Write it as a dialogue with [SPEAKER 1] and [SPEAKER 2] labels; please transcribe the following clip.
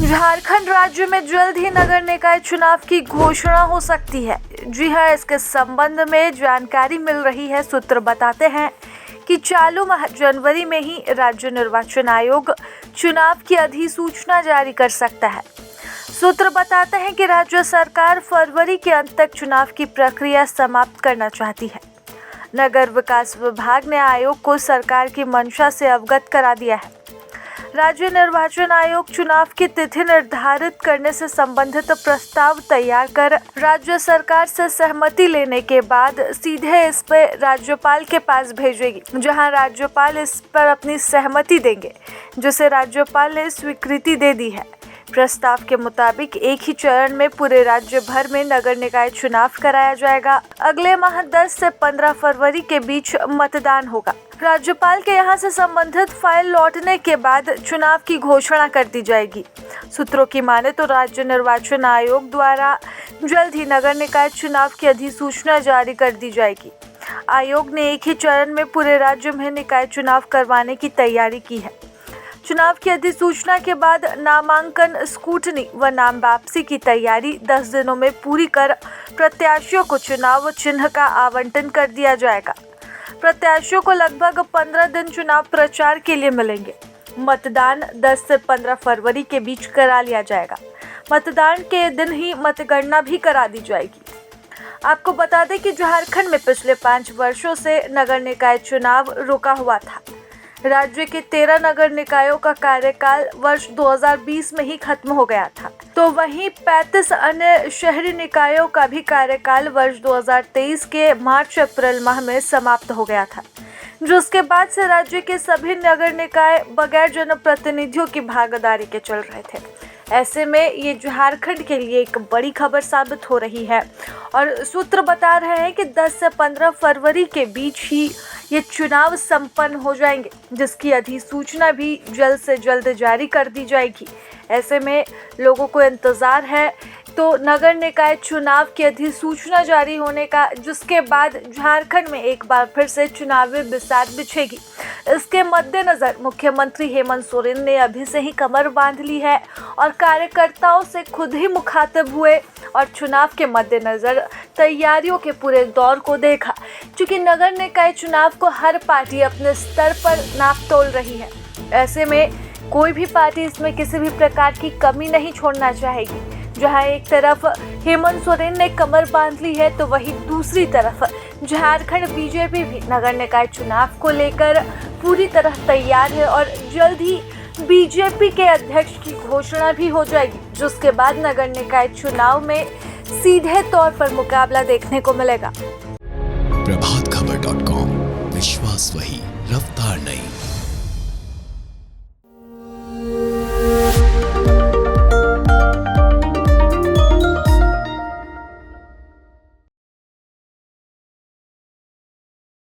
[SPEAKER 1] झारखंड राज्य में जल्द ही नगर निकाय चुनाव की घोषणा हो सकती है। जी हां, इसके संबंध में जानकारी मिल रही है। सूत्र बताते हैं कि चालू माह जनवरी में ही राज्य निर्वाचन आयोग चुनाव की अधिसूचना जारी कर सकता है। सूत्र बताते हैं कि राज्य सरकार फरवरी के अंत तक चुनाव की प्रक्रिया समाप्त करना चाहती है। नगर विकास विभाग ने आयोग को सरकार की मंशा से अवगत करा दिया है। राज्य निर्वाचन आयोग चुनाव की तिथि निर्धारित करने से संबंधित प्रस्ताव तैयार कर राज्य सरकार से सहमति लेने के बाद सीधे इस पर राज्यपाल के पास भेजेगी, जहां राज्यपाल इस पर अपनी सहमति देंगे, जिसे राज्यपाल ने स्वीकृति दे दी है। प्रस्ताव के मुताबिक एक ही चरण में पूरे राज्य भर में नगर निकाय चुनाव कराया जाएगा। अगले माह 10 से 15 फरवरी के बीच मतदान होगा। राज्यपाल के यहां से संबंधित फाइल लौटने के बाद चुनाव की घोषणा कर दी जाएगी। सूत्रों की माने तो राज्य निर्वाचन आयोग द्वारा जल्द ही नगर निकाय चुनाव की अधिसूचना जारी कर दी जाएगी। आयोग ने एक ही चरण में पूरे राज्य में निकाय चुनाव करवाने की तैयारी की है। चुनाव की अधिसूचना के बाद नामांकन, स्कूटनी व नाम वापसी की तैयारी 10 दिनों में पूरी कर प्रत्याशियों को चुनाव चिन्ह का आवंटन कर दिया जाएगा। प्रत्याशियों को लगभग 15 दिन चुनाव प्रचार के लिए मिलेंगे। मतदान 10 से 15 फरवरी के बीच करा लिया जाएगा। मतदान के दिन ही मतगणना भी करा दी जाएगी। आपको बता दें कि झारखंड में पिछले 5 वर्षों से नगर निकाय चुनाव रुका हुआ था। राज्य के 13 नगर निकायों का कार्यकाल वर्ष 2020 में ही खत्म हो गया था, तो वहीं 35 अन्य शहरी निकायों का भी कार्यकाल वर्ष 2023 के मार्च-अप्रैल माह में समाप्त हो गया था, जिसके बाद से राज्य के सभी नगर निकाय बगैर जनप्रतिनिधियों की भागीदारी के चल रहे थे। ऐसे में ये झारखंड के लिए एक बड़ी खबर साबित हो रही है और सूत्र बता रहे हैं कि 10 से 15 फरवरी के बीच ही ये चुनाव संपन्न हो जाएंगे, जिसकी अधिसूचना भी जल्द से जल्द जारी कर दी जाएगी। ऐसे में लोगों को इंतज़ार है तो नगर निकाय चुनाव की अधिसूचना जारी होने का, जिसके बाद झारखंड में एक बार फिर से चुनावी बिसात बिछेगी। इसके मद्देनज़र मुख्यमंत्री हेमंत सोरेन ने अभी से ही कमर बांध ली है और कार्यकर्ताओं से खुद ही मुखातिब हुए और चुनाव के मद्देनज़र तैयारियों के पूरे दौर को देखा। क्योंकि नगर निकाय चुनाव को हर पार्टी अपने स्तर पर नाप तोल रही है। ऐसे में कोई भी पार्टी इसमें किसी भी प्रकार की कमी नहीं छोड़ना चाहेगी। जहां एक तरफ हेमंत सोरेन ने कमर बांध ली है, तो वहीं दूसरी तरफ झारखंड बीजेपी भी नगर निकाय चुनाव को लेकर पूरी तरह तैयार है और जल्द ही बीजेपी के अध्यक्ष की घोषणा भी हो जाएगी, जिसके बाद नगर निकाय चुनाव में सीधे तौर पर मुकाबला देखने को मिलेगा।
[SPEAKER 2] प्रभातखबर.com, विश्वास वही, रफ्तार नहीं।